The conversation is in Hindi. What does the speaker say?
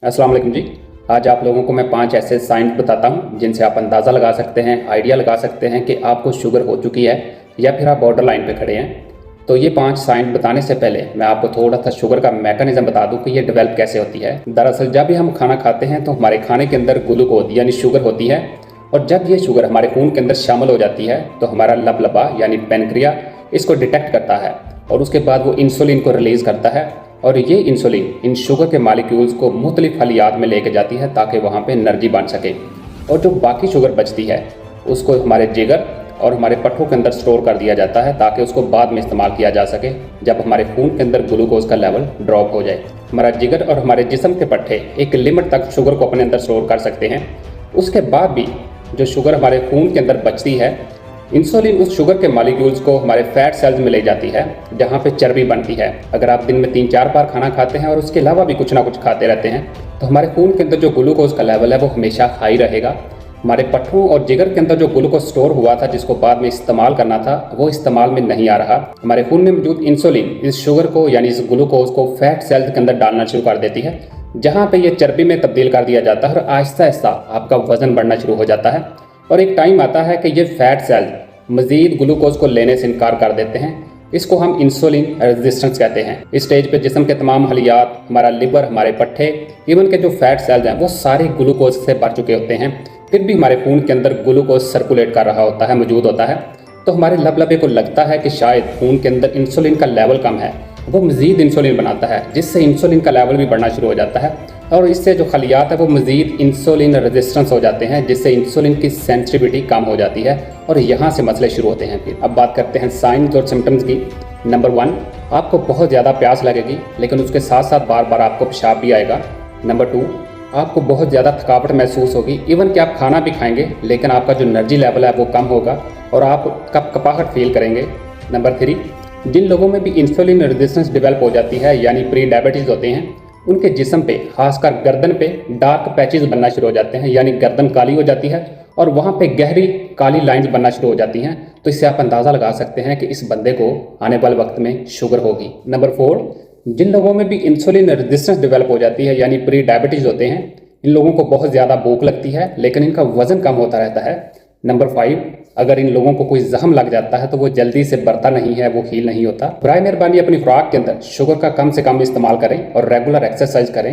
अस्सलाम वालेकुम जी। आज आप लोगों को मैं 5 ऐसे साइंस बताता हूँ जिनसे आप अंदाज़ा लगा सकते हैं, आइडिया लगा सकते हैं कि आपको शुगर हो चुकी है या फिर आप बॉर्डर लाइन पे खड़े हैं। तो ये 5 साइंस बताने से पहले मैं आपको थोड़ा सा शुगर का मैकेनिज्म बता दूं कि ये डेवलप कैसे होती है। दरअसल जब भी हम खाना खाते हैं तो हमारे खाने के अंदर ग्लूकोज यानी शुगर होती है, और जब ये शुगर हमारे खून के अंदर शामिल हो जाती है तो हमारा लबलबा यानी पेनक्रिया इसको डिटेक्ट करता है और उसके बाद वो इंसुलिन को रिलीज़ करता है, और ये इंसुलिन इन शुगर के मालिक्यूल्स को मुख्तलिफ खलियात में लेके जाती है ताकि वहाँ पे एनर्जी बन सके। और जो बाकी शुगर बचती है उसको हमारे जिगर और हमारे पट्ठों के अंदर स्टोर कर दिया जाता है ताकि उसको बाद में इस्तेमाल किया जा सके जब हमारे खून के अंदर ग्लूकोज का लेवल ड्रॉप हो जाए। हमारा जिगर और हमारे जिस्म के पट्ठे एक लिमिट तक शुगर को अपने अंदर स्टोर कर सकते हैं। उसके बाद भी जो शुगर हमारे खून के अंदर बचती है, इंसुलिन उस शुगर के मॉलिक्यूल्स को हमारे फैट सेल्स में ले जाती है जहाँ पे चर्बी बनती है। अगर आप दिन में 3-4 बार खाना खाते हैं और उसके अलावा भी कुछ ना कुछ खाते रहते हैं तो हमारे खून के अंदर जो ग्लूकोज का लेवल है वो हमेशा हाई रहेगा। हमारे पट्ठों और जिगर के अंदर जो ग्लूकोज स्टोर हुआ था जिसको बाद में इस्तेमाल करना था वो इस्तेमाल में नहीं आ रहा। हमारे खून में मौजूद इंसुलिन इस शुगर को यानी इस ग्लूकोज को फैट सेल्स के अंदर डालना शुरू कर देती है जहाँ पे ये चर्बी में तब्दील कर दिया जाता है और आहिस्ता आहिस्ता आपका वजन बढ़ना शुरू हो जाता है। और एक टाइम आता है कि ये फैट सेल्स मजीद ग्लूकोज को लेने से इनकार कर देते हैं। इसको हम इंसुलिन रेजिस्टेंस कहते हैं। इस स्टेज पे जिस्म के तमाम खलियात, हमारा लिवर, हमारे पट्ठे, इवन के जो फैट सेल्स हैं वो सारे ग्लूकोज से भर चुके होते हैं, फिर भी हमारे खून के अंदर ग्लूकोज सर्कुलेट कर रहा होता है, मौजूद होता है। तो हमारे लबलबे को लगता है कि शायद खून के अंदर इंसुलिन का लेवल कम है, वो मजीद इंसुलिन बनाता है जिससे इंसुलिन का लेवल भी बढ़ना शुरू हो जाता है और इससे जो खलियात है वो मजीद इंसुलिन रेजिस्टेंस हो जाते हैं जिससे इंसुलिन की सेंसिटिविटी कम हो जाती है और यहाँ से मसले शुरू होते हैं। फिर अब बात करते हैं साइंस और सिम्टम्स की। नंबर 1, आपको बहुत ज़्यादा प्यास लगेगी लेकिन उसके साथ साथ बार बार आपको पेशाब भी आएगा। नंबर 2, आपको बहुत ज़्यादा थकावट महसूस होगी, इवन कि आप खाना भी खाएंगे लेकिन आपका जो एनर्जी लेवल है वो कम होगा और आप कपाहट फील करेंगे। नंबर 3, जिन लोगों में भी इंसुलिन रेजिस्टेंस डेवलप हो जाती है यानी प्री डायबिटीज़ होते हैं, उनके जिस्म पे खासकर गर्दन पे डार्क पैचेस बनना शुरू हो जाते हैं यानी गर्दन काली हो जाती है और वहाँ पे गहरी काली लाइंस बनना शुरू हो जाती हैं। तो इससे आप अंदाज़ा लगा सकते हैं कि इस बंदे को आने वाले वक्त में शुगर होगी। नंबर 4, जिन लोगों में भी इंसुलिन रेजिस्टेंस डेवलप हो जाती है यानी प्री डायबिटीज़ होते हैं, इन लोगों को बहुत ज़्यादा भूख लगती है लेकिन इनका वजन कम होता रहता है। नंबर 5, अगर इन लोगों को कोई जख्म लग जाता है तो वो जल्दी से बढ़ता नहीं है, वो हील नहीं होता। बराए मेहरबानी अपनी खुराक के अंदर शुगर का कम से कम इस्तेमाल करें और रेगुलर एक्सरसाइज करें।